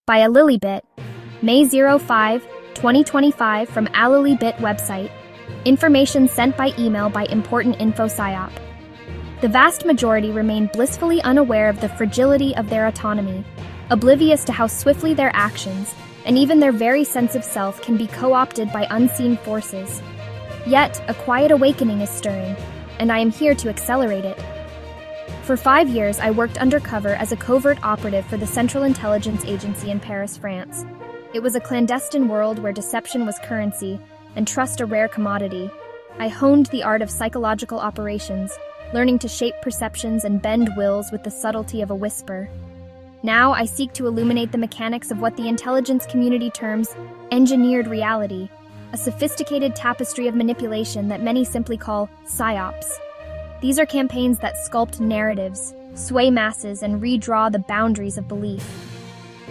by a Lilybit, May 05, 2025 from Alilybit website. Information sent by email by Important Info PSYOP. The vast majority remain blissfully unaware of the fragility of their autonomy, oblivious to how swiftly their actions, and even their very sense of self, can be co-opted by unseen forces. Yet, a quiet awakening is stirring, and I am here to accelerate it. For 5 years, I worked undercover as a covert operative for the Central Intelligence Agency in Paris, France. It was a clandestine world where deception was currency and trust a rare commodity. I honed the art of psychological operations, learning to shape perceptions and bend wills with the subtlety of a whisper. Now I seek to illuminate the mechanics of what the intelligence community terms engineered reality, a sophisticated tapestry of manipulation that many simply call PSYOPs. These are campaigns that sculpt narratives, sway masses, and redraw the boundaries of belief.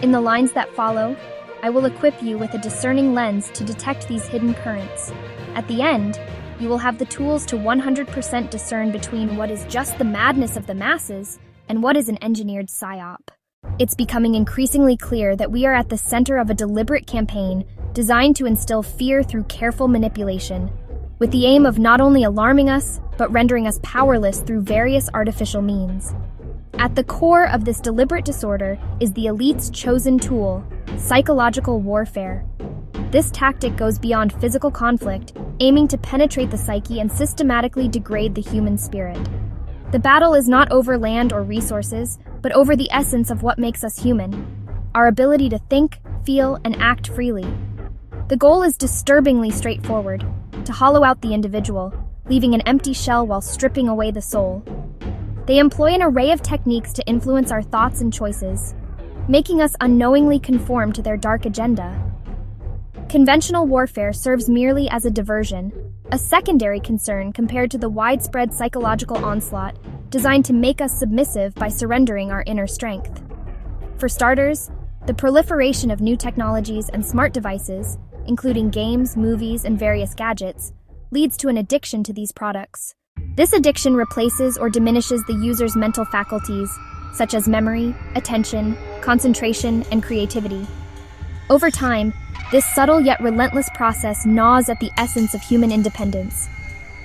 In the lines that follow, I will equip you with a discerning lens to detect these hidden currents. At the end, you will have the tools to 100% discern between what is just the madness of the masses and what is an engineered PSYOP. It's becoming increasingly clear that we are at the center of a deliberate campaign designed to instill fear through careful manipulation, with the aim of not only alarming us, but rendering us powerless through various artificial means. At the core of this deliberate disorder is the elite's chosen tool, psychological warfare. This tactic goes beyond physical conflict, aiming to penetrate the psyche and systematically degrade the human spirit. The battle is not over land or resources, but over the essence of what makes us human, our ability to think, feel, and act freely. The goal is disturbingly straightforward: to hollow out the individual, leaving an empty shell while stripping away the soul. They employ an array of techniques to influence our thoughts and choices, making us unknowingly conform to their dark agenda. Conventional warfare serves merely as a diversion, a secondary concern compared to the widespread psychological onslaught designed to make us submissive by surrendering our inner strength. For starters, the proliferation of new technologies and smart devices, including games, movies, and various gadgets, leads to an addiction to these products. This addiction replaces or diminishes the user's mental faculties, such as memory, attention, concentration, and creativity. Over time, this subtle yet relentless process gnaws at the essence of human independence.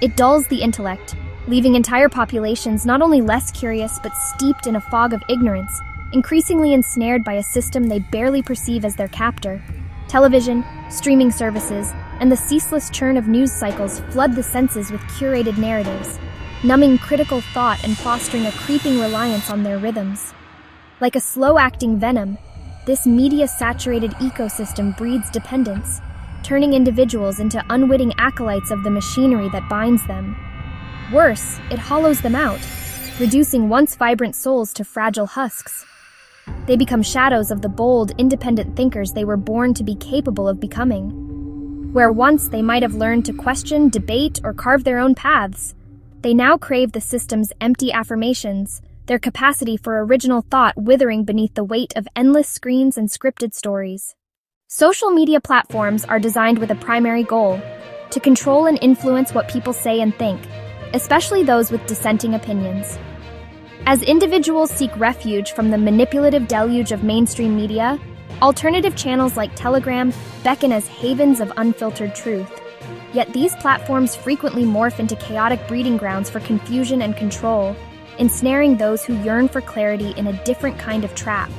It dulls the intellect, leaving entire populations not only less curious but steeped in a fog of ignorance, increasingly ensnared by a system they barely perceive as their captor. Television, streaming services, and the ceaseless churn of news cycles flood the senses with curated narratives, numbing critical thought and fostering a creeping reliance on their rhythms. Like a slow-acting venom, this media-saturated ecosystem breeds dependence, turning individuals into unwitting acolytes of the machinery that binds them. Worse, it hollows them out, reducing once vibrant souls to fragile husks. They become shadows of the bold, independent thinkers they were born to be capable of becoming. Where once they might have learned to question, debate, or carve their own paths, they now crave the system's empty affirmations, their capacity for original thought withering beneath the weight of endless screens and scripted stories. Social media platforms are designed with a primary goal: to control and influence what people say and think, especially those with dissenting opinions. As individuals seek refuge from the manipulative deluge of mainstream media, alternative channels like Telegram beckon as havens of unfiltered truth. Yet these platforms frequently morph into chaotic breeding grounds for confusion and control, ensnaring those who yearn for clarity in a different kind of trap.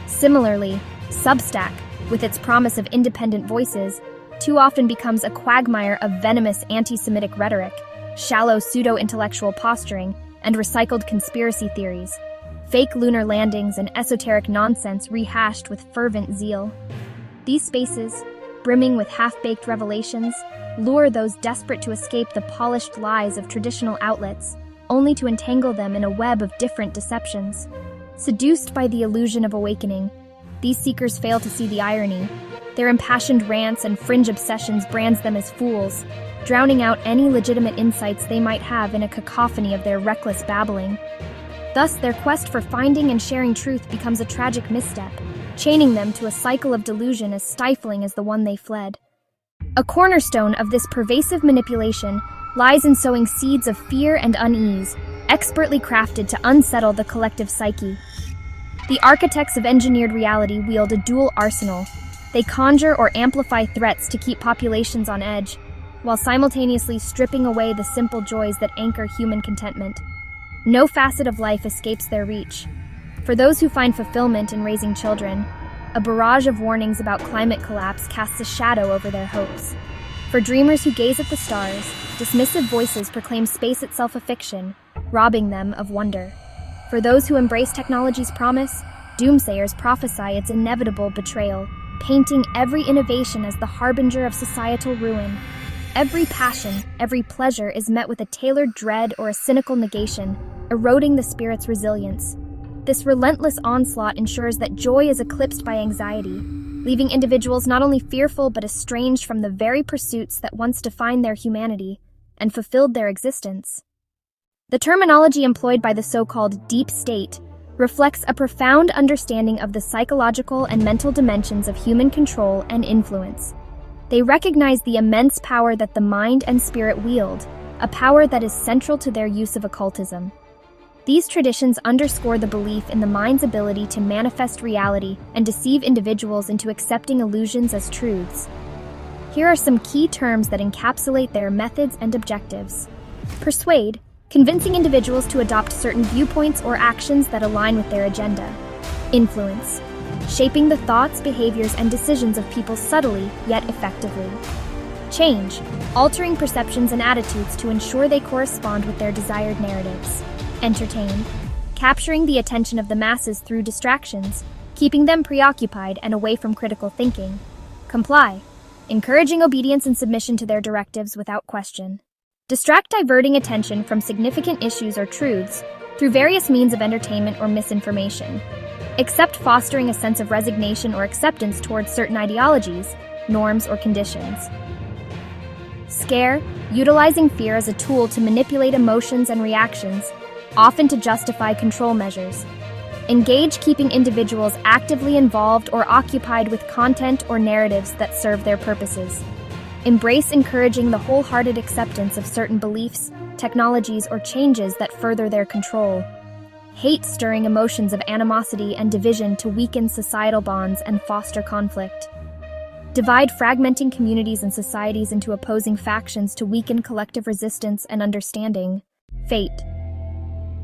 Similarly, Substack, with its promise of independent voices, too often becomes a quagmire of venomous anti-Semitic rhetoric, shallow pseudo-intellectual posturing, and recycled conspiracy theories, fake lunar landings, and esoteric nonsense rehashed with fervent zeal. These spaces, brimming with half-baked revelations, lure those desperate to escape the polished lies of traditional outlets, only to entangle them in a web of different deceptions. Seduced by the illusion of awakening, these seekers fail to see the irony. Their impassioned rants and fringe obsessions brands them as fools, drowning out any legitimate insights they might have in a cacophony of their reckless babbling. Thus, their quest for finding and sharing truth becomes a tragic misstep, chaining them to a cycle of delusion as stifling as the one they fled. A cornerstone of this pervasive manipulation lies in sowing seeds of fear and unease, expertly crafted to unsettle the collective psyche. The architects of engineered reality wield a dual arsenal. They conjure or amplify threats to keep populations on edge, while simultaneously stripping away the simple joys that anchor human contentment. No facet of life escapes their reach. For those who find fulfillment in raising children, a barrage of warnings about climate collapse casts a shadow over their hopes. For dreamers who gaze at the stars, dismissive voices proclaim space itself a fiction, robbing them of wonder. For those who embrace technology's promise, doomsayers prophesy its inevitable betrayal, painting every innovation as the harbinger of societal ruin. Every passion, every pleasure is met with a tailored dread or a cynical negation, eroding the spirit's resilience. This relentless onslaught ensures that joy is eclipsed by anxiety, leaving individuals not only fearful but estranged from the very pursuits that once defined their humanity and fulfilled their existence. The terminology employed by the so-called deep state reflects a profound understanding of the psychological and mental dimensions of human control and influence. They recognize the immense power that the mind and spirit wield, a power that is central to their use of occultism. These traditions underscore the belief in the mind's ability to manifest reality and deceive individuals into accepting illusions as truths. Here are some key terms that encapsulate their methods and objectives. Persuade, convincing individuals to adopt certain viewpoints or actions that align with their agenda. Influence, shaping the thoughts, behaviors, and decisions of people subtly yet effectively. Change, altering perceptions and attitudes to ensure they correspond with their desired narratives. Entertain, capturing the attention of the masses through distractions, keeping them preoccupied and away from critical thinking. Comply, encouraging obedience and submission to their directives without question. Distract, diverting attention from significant issues or truths through various means of entertainment or misinformation. Accept, fostering a sense of resignation or acceptance towards certain ideologies, norms, or conditions. Scare, utilizing fear as a tool to manipulate emotions and reactions, often to justify control measures. Engage, keeping individuals actively involved or occupied with content or narratives that serve their purposes. Embrace, encouraging the wholehearted acceptance of certain beliefs, technologies, or changes that further their control. Hate, stirring emotions of animosity and division to weaken societal bonds and foster conflict. Divide, fragmenting communities and societies into opposing factions to weaken collective resistance and understanding. Fate.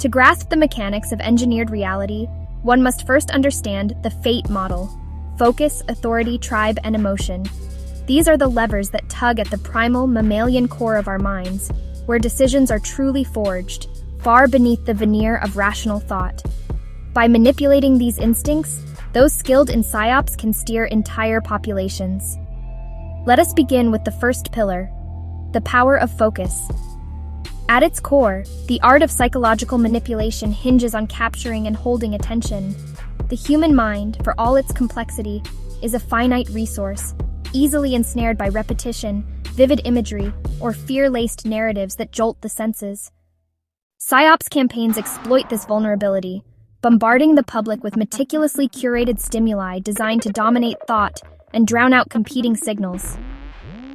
To grasp the mechanics of engineered reality, one must first understand the fate model: focus, authority, tribe, and emotion. These are the levers that tug at the primal mammalian core of our minds, where decisions are truly forged, far beneath the veneer of rational thought. By manipulating these instincts, those skilled in psyops can steer entire populations. Let us begin with the first pillar, the power of focus. At its core, the art of psychological manipulation hinges on capturing and holding attention. The human mind, for all its complexity, is a finite resource, easily ensnared by repetition, vivid imagery, or fear-laced narratives that jolt the senses. Psyops campaigns exploit this vulnerability, bombarding the public with meticulously curated stimuli designed to dominate thought and drown out competing signals.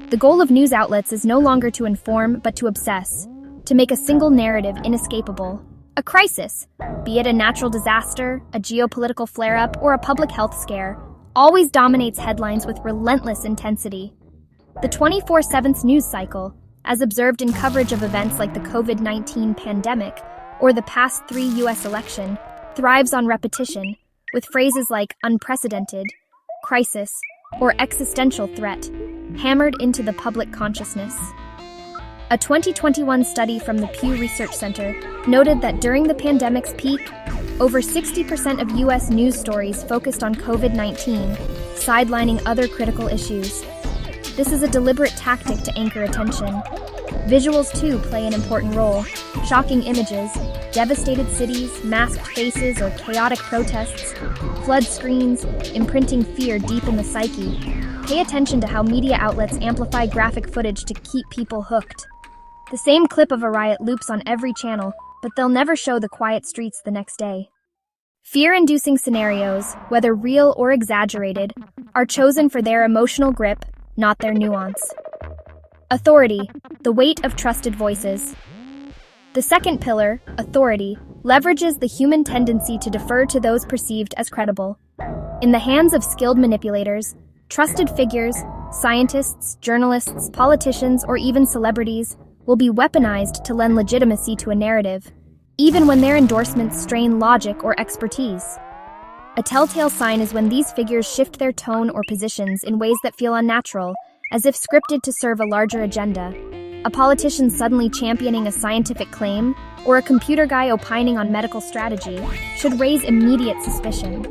The goal of news outlets is no longer to inform, but to obsess, to make a single narrative inescapable. A crisis, be it a natural disaster, a geopolitical flare-up, or a public health scare, always dominates headlines with relentless intensity. The 24/7 news cycle, as observed in coverage of events like the COVID-19 pandemic or the past 3 U.S. election, thrives on repetition, with phrases like unprecedented, crisis, or existential threat hammered into the public consciousness. A 2021 study from the Pew Research Center noted that during the pandemic's peak, over 60% of U.S. news stories focused on COVID-19, sidelining other critical issues. This is a deliberate tactic to anchor attention. Visuals, too, play an important role. Shocking images, devastated cities, masked faces, or chaotic protests, flood screens, imprinting fear deep in the psyche. Pay attention to how media outlets amplify graphic footage to keep people hooked. The same clip of a riot loops on every channel, but they'll never show the quiet streets the next day. Fear-inducing scenarios, whether real or exaggerated, are chosen for their emotional grip, not their nuance. Authority, the weight of trusted voices. The second pillar, authority, leverages the human tendency to defer to those perceived as credible. In the hands of skilled manipulators, trusted figures, scientists, journalists, politicians, or even celebrities will be weaponized to lend legitimacy to a narrative, even when their endorsements strain logic or expertise. A telltale sign is when these figures shift their tone or positions in ways that feel unnatural, as if scripted to serve a larger agenda. A politician suddenly championing a scientific claim, or a computer guy opining on medical strategy, should raise immediate suspicion.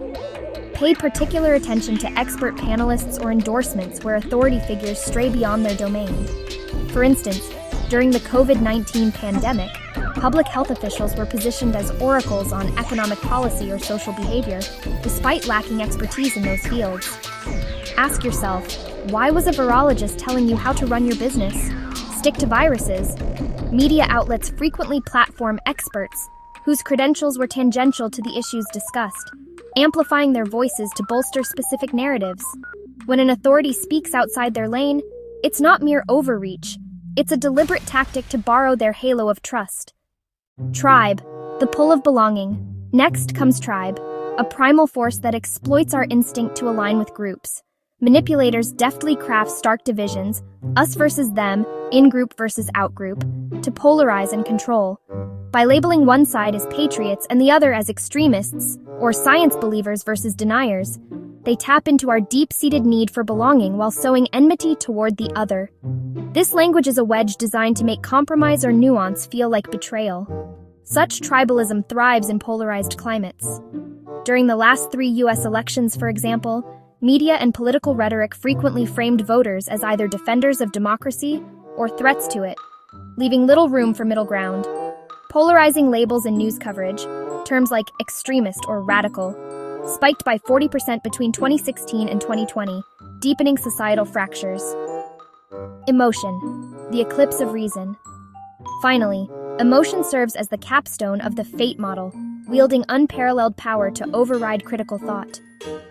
Pay particular attention to expert panelists or endorsements where authority figures stray beyond their domain. For instance, during the COVID-19 pandemic, public health officials were positioned as oracles on economic policy or social behavior, despite lacking expertise in those fields. Ask yourself, why was a virologist telling you how to run your business? Stick to viruses. Media outlets frequently platform experts whose credentials were tangential to the issues discussed, amplifying their voices to bolster specific narratives. When an authority speaks outside their lane, it's not mere overreach. It's a deliberate tactic to borrow their halo of trust. Tribe, the pull of belonging. Next comes tribe, a primal force that exploits our instinct to align with groups. Manipulators deftly craft stark divisions, us versus them, in-group versus out-group, to polarize and control. By labeling one side as patriots and the other as extremists, or science believers versus deniers, they tap into our deep-seated need for belonging while sowing enmity toward the other. This language is a wedge designed to make compromise or nuance feel like betrayal. Such tribalism thrives in polarized climates. During the last 3 U.S. elections, for example, media and political rhetoric frequently framed voters as either defenders of democracy or threats to it, leaving little room for middle ground. Polarizing labels in news coverage, terms like extremist or radical, spiked by 40% between 2016 and 2020, deepening societal fractures. Emotion, the eclipse of reason. Finally, emotion serves as the capstone of the fate model, wielding unparalleled power to override critical thought.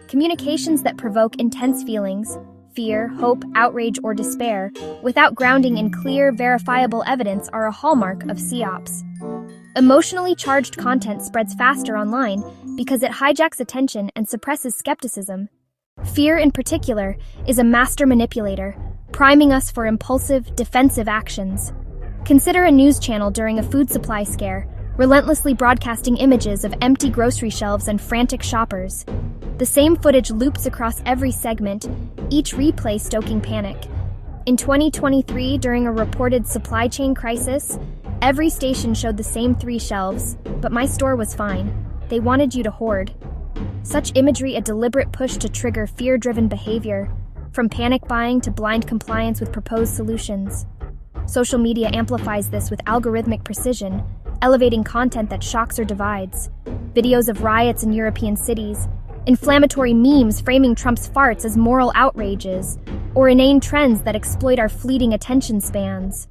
Communications that provoke intense feelings, fear, hope, outrage, or despair, without grounding in clear, verifiable evidence are a hallmark of psyops. Emotionally charged content spreads faster online because it hijacks attention and suppresses skepticism. Fear, in particular, is a master manipulator, priming us for impulsive, defensive actions. Consider a news channel during a food supply scare, relentlessly broadcasting images of empty grocery shelves and frantic shoppers. The same footage loops across every segment, each replay stoking panic. In 2023, during a reported supply chain crisis, every station showed the same 3 shelves, but my store was fine. They wanted you to hoard. Such imagery a deliberate push to trigger fear-driven behavior, from panic buying to blind compliance with proposed solutions. Social media amplifies this with algorithmic precision, elevating content that shocks or divides. Videos of riots in European cities, inflammatory memes framing Trump's farts as moral outrages, or inane trends that exploit our fleeting attention spans.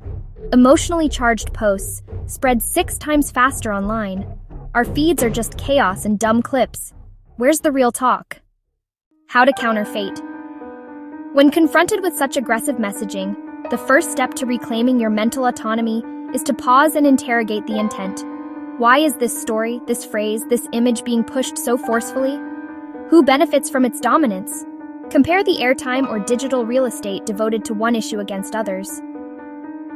Emotionally charged posts spread 6 times faster online. Our feeds are just chaos and dumb clips. Where's the real talk? How to counter fate. When confronted with such aggressive messaging, the first step to reclaiming your mental autonomy is to pause and interrogate the intent. Why is this story, this phrase, this image being pushed so forcefully? Who benefits from its dominance? Compare the airtime or digital real estate devoted to one issue against others.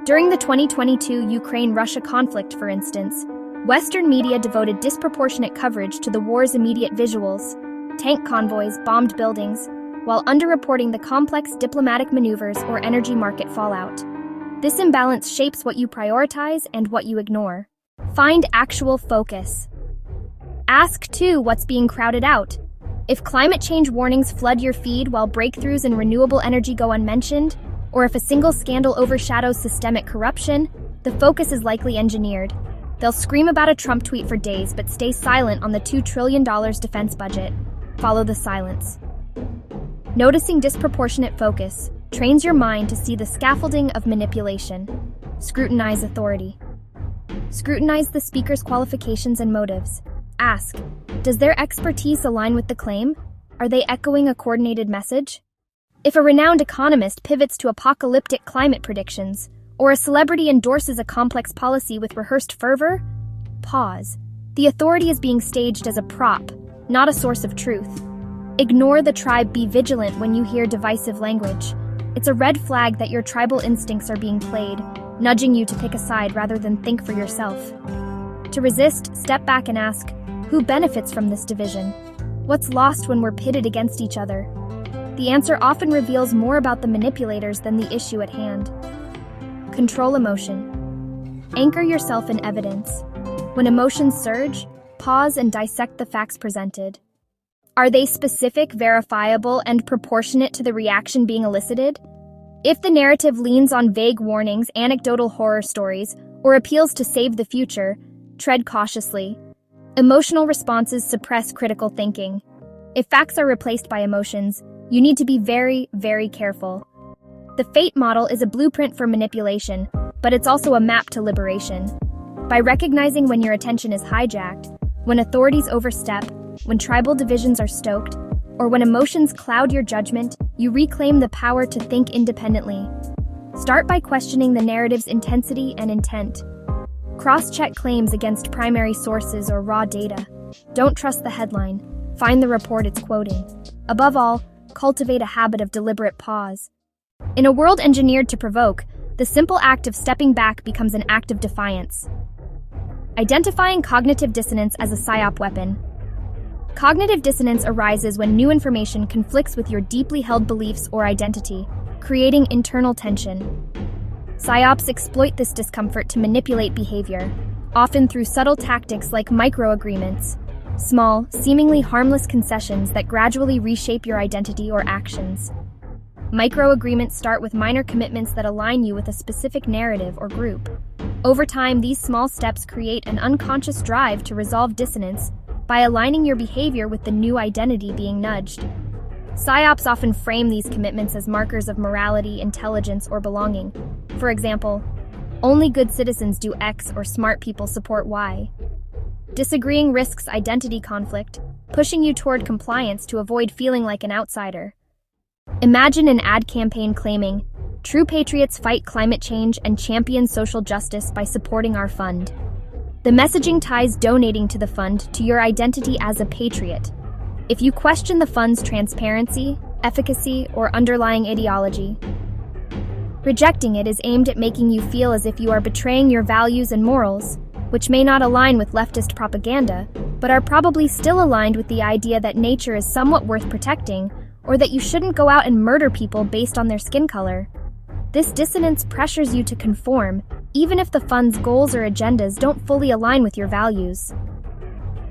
During the 2022 Ukraine-Russia conflict, for instance, Western media devoted disproportionate coverage to the war's immediate visuals, tank convoys, bombed buildings, while underreporting the complex diplomatic maneuvers or energy market fallout. This imbalance shapes what you prioritize and what you ignore. Find actual focus. Ask, too, what's being crowded out. If climate change warnings flood your feed while breakthroughs in renewable energy go unmentioned, or if a single scandal overshadows systemic corruption, the focus is likely engineered. They'll scream about a Trump tweet for days but stay silent on the $2 trillion defense budget. Follow the silence. Noticing disproportionate focus trains your mind to see the scaffolding of manipulation. Scrutinize authority. Scrutinize the speaker's qualifications and motives. Ask, does their expertise align with the claim? Are they echoing a coordinated message? If a renowned economist pivots to apocalyptic climate predictions, Or a celebrity endorses a complex policy with rehearsed fervor? Pause. The authority is being staged as a prop, not a source of truth. Ignore the tribe, be vigilant when you hear divisive language. It's a red flag that your tribal instincts are being played, nudging you to pick a side rather than think for yourself. To resist, step back and ask, who benefits from this division? What's lost when we're pitted against each other? The answer often reveals more about the manipulators than the issue at hand. Control emotion. Anchor yourself in evidence. When emotions surge, pause and dissect the facts presented. Are they specific, verifiable, and proportionate to the reaction being elicited? If the narrative leans on vague warnings, anecdotal horror stories, or appeals to save the future, tread cautiously. Emotional responses suppress critical thinking. If facts are replaced by emotions, you need to be very, very careful. The Fate model is a blueprint for manipulation, but it's also a map to liberation. By recognizing when your attention is hijacked, when authorities overstep, when tribal divisions are stoked, or when emotions cloud your judgment, you reclaim the power to think independently. Start by questioning the narrative's intensity and intent. Cross-check claims against primary sources or raw data. Don't trust the headline. Find the report it's quoting. Above all, cultivate a habit of deliberate pause. In a world engineered to provoke, the simple act of stepping back becomes an act of defiance. Identifying cognitive dissonance as a psyop weapon. Cognitive dissonance arises when new information conflicts with your deeply held beliefs or identity, creating internal tension. Psyops exploit this discomfort to manipulate behavior, often through subtle tactics like microagreements, small, seemingly harmless concessions that gradually reshape your identity or actions. Microagreements start with minor commitments that align you with a specific narrative or group. Over time, these small steps create an unconscious drive to resolve dissonance by aligning your behavior with the new identity being nudged. Psyops often frame these commitments as markers of morality, intelligence, or belonging. For example, only good citizens do X or smart people support Y. Disagreeing risks identity conflict, pushing you toward compliance to avoid feeling like an outsider. Imagine an ad campaign claiming, "True patriots fight climate change and champion social justice by supporting our fund." The messaging ties donating to the fund to your identity as a patriot. If you question the fund's transparency, efficacy, or underlying ideology, rejecting it is aimed at making you feel as if you are betraying your values and morals, which may not align with leftist propaganda, but are probably still aligned with the idea that nature is somewhat worth protecting, or that you shouldn't go out and murder people based on their skin color. This dissonance pressures you to conform, even if the fund's goals or agendas don't fully align with your values.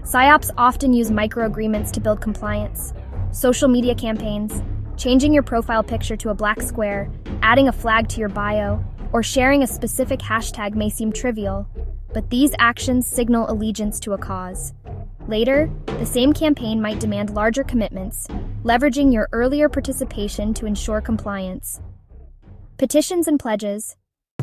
Psyops often use microagreements to build compliance. Social media campaigns, changing your profile picture to a black square, adding a flag to your bio, or sharing a specific hashtag may seem trivial, but these actions signal allegiance to a cause. Later, the same campaign might demand larger commitments, leveraging your earlier participation to ensure compliance. Petitions and pledges.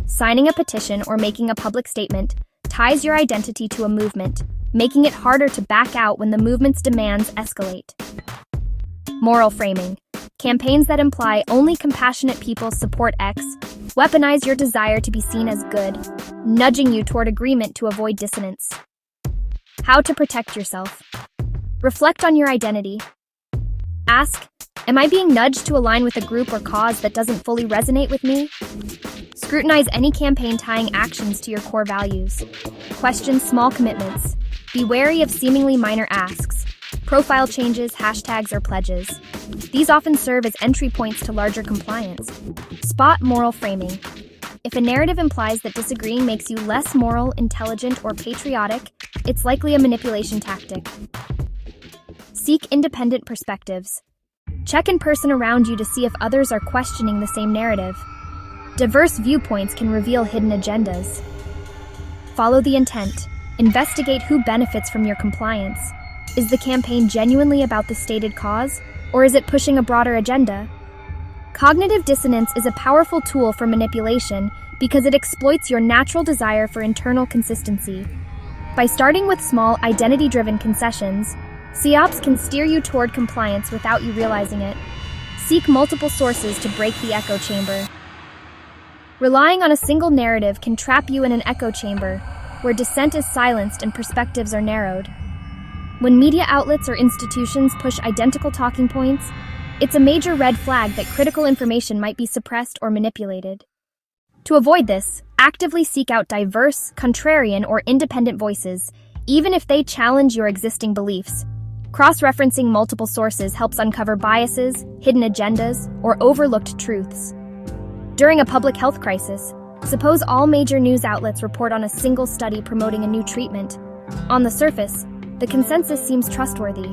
Signing a petition or making a public statement ties your identity to a movement, making it harder to back out when the movement's demands escalate. Moral framing. Campaigns that imply only compassionate people support X weaponize your desire to be seen as good, nudging you toward agreement to avoid dissonance. How to protect yourself. Reflect on your identity. Ask, am I being nudged to align with a group or cause that doesn't fully resonate with me? Scrutinize any campaign tying actions to your core values. Question small commitments. Be wary of seemingly minor asks, profile changes, hashtags, or pledges. These often serve as entry points to larger compliance. Spot moral framing. If a narrative implies that disagreeing makes you less moral, intelligent, or patriotic, it's likely a manipulation tactic. Seek independent perspectives. Check in person around you to see if others are questioning the same narrative. Diverse viewpoints can reveal hidden agendas. Follow the intent. Investigate who benefits from your compliance. Is the campaign genuinely about the stated cause, or is it pushing a broader agenda? Cognitive dissonance is a powerful tool for manipulation because it exploits your natural desire for internal consistency. By starting with small, identity-driven concessions, psyops can steer you toward compliance without you realizing it. Seek multiple sources to break the echo chamber. Relying on a single narrative can trap you in an echo chamber, where dissent is silenced and perspectives are narrowed. When media outlets or institutions push identical talking points, it's a major red flag that critical information might be suppressed or manipulated. To avoid this, actively seek out diverse, contrarian, or independent voices, even if they challenge your existing beliefs. Cross-referencing multiple sources helps uncover biases, hidden agendas, or overlooked truths. During a public health crisis, suppose all major news outlets report on a single study promoting a new treatment. On the surface, the consensus seems trustworthy.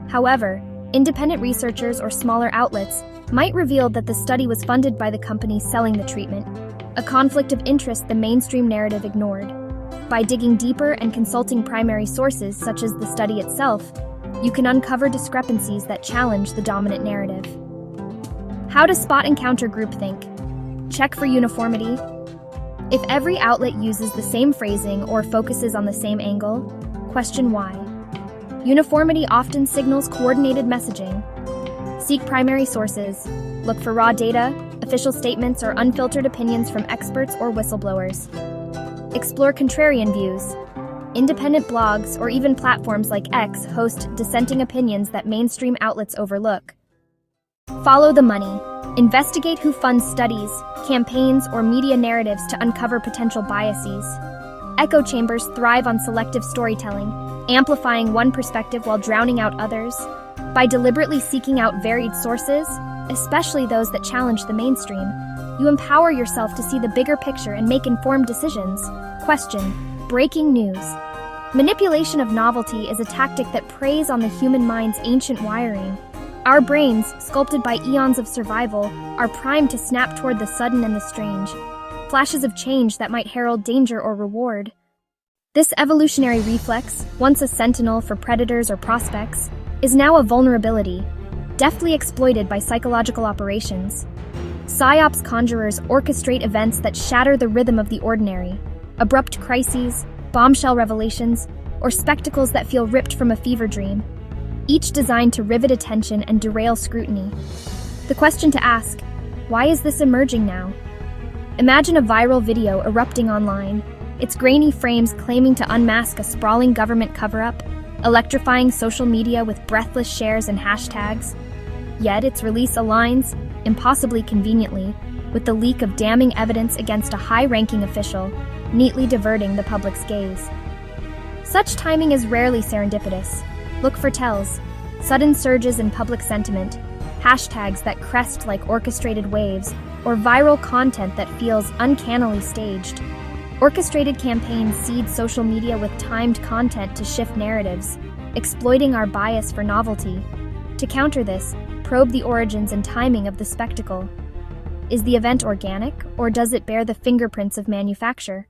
However, independent researchers or smaller outlets might reveal that the study was funded by the company selling the treatment, a conflict of interest the mainstream narrative ignored. By digging deeper and consulting primary sources such as the study itself, you can uncover discrepancies that challenge the dominant narrative. How to spot and counter groupthink. Check for uniformity. If every outlet uses the same phrasing or focuses on the same angle, question why. Uniformity often signals coordinated messaging. Seek primary sources. Look for raw data, official statements, or unfiltered opinions from experts or whistleblowers. Explore contrarian views. Independent blogs or even platforms like X host dissenting opinions that mainstream outlets overlook. Follow the money. Investigate who funds studies, campaigns, or media narratives to uncover potential biases. Echo chambers thrive on selective storytelling, amplifying one perspective while drowning out others. By deliberately seeking out varied sources, especially those that challenge the mainstream, you empower yourself to see the bigger picture and make informed decisions. Question: breaking news. Manipulation of novelty is a tactic that preys on the human mind's ancient wiring. Our brains, sculpted by eons of survival, are primed to snap toward the sudden and the strange, flashes of change that might herald danger or reward. This evolutionary reflex, once a sentinel for predators or prospects, is now a vulnerability, deftly exploited by psychological operations. PsyOps conjurers orchestrate events that shatter the rhythm of the ordinary, abrupt crises, bombshell revelations, or spectacles that feel ripped from a fever dream, each designed to rivet attention and derail scrutiny. The question to ask: why is this emerging now? Imagine a viral video erupting online, its grainy frames claiming to unmask a sprawling government cover-up, electrifying social media with breathless shares and hashtags. Yet its release aligns, impossibly conveniently, with the leak of damning evidence against a high-ranking official, neatly diverting the public's gaze. Such timing is rarely serendipitous. Look for tells: sudden surges in public sentiment, hashtags that crest like orchestrated waves, or viral content that feels uncannily staged. Orchestrated campaigns seed social media with timed content to shift narratives, exploiting our bias for novelty. To counter this, probe the origins and timing of the spectacle. Is the event organic, or does it bear the fingerprints of manufacture?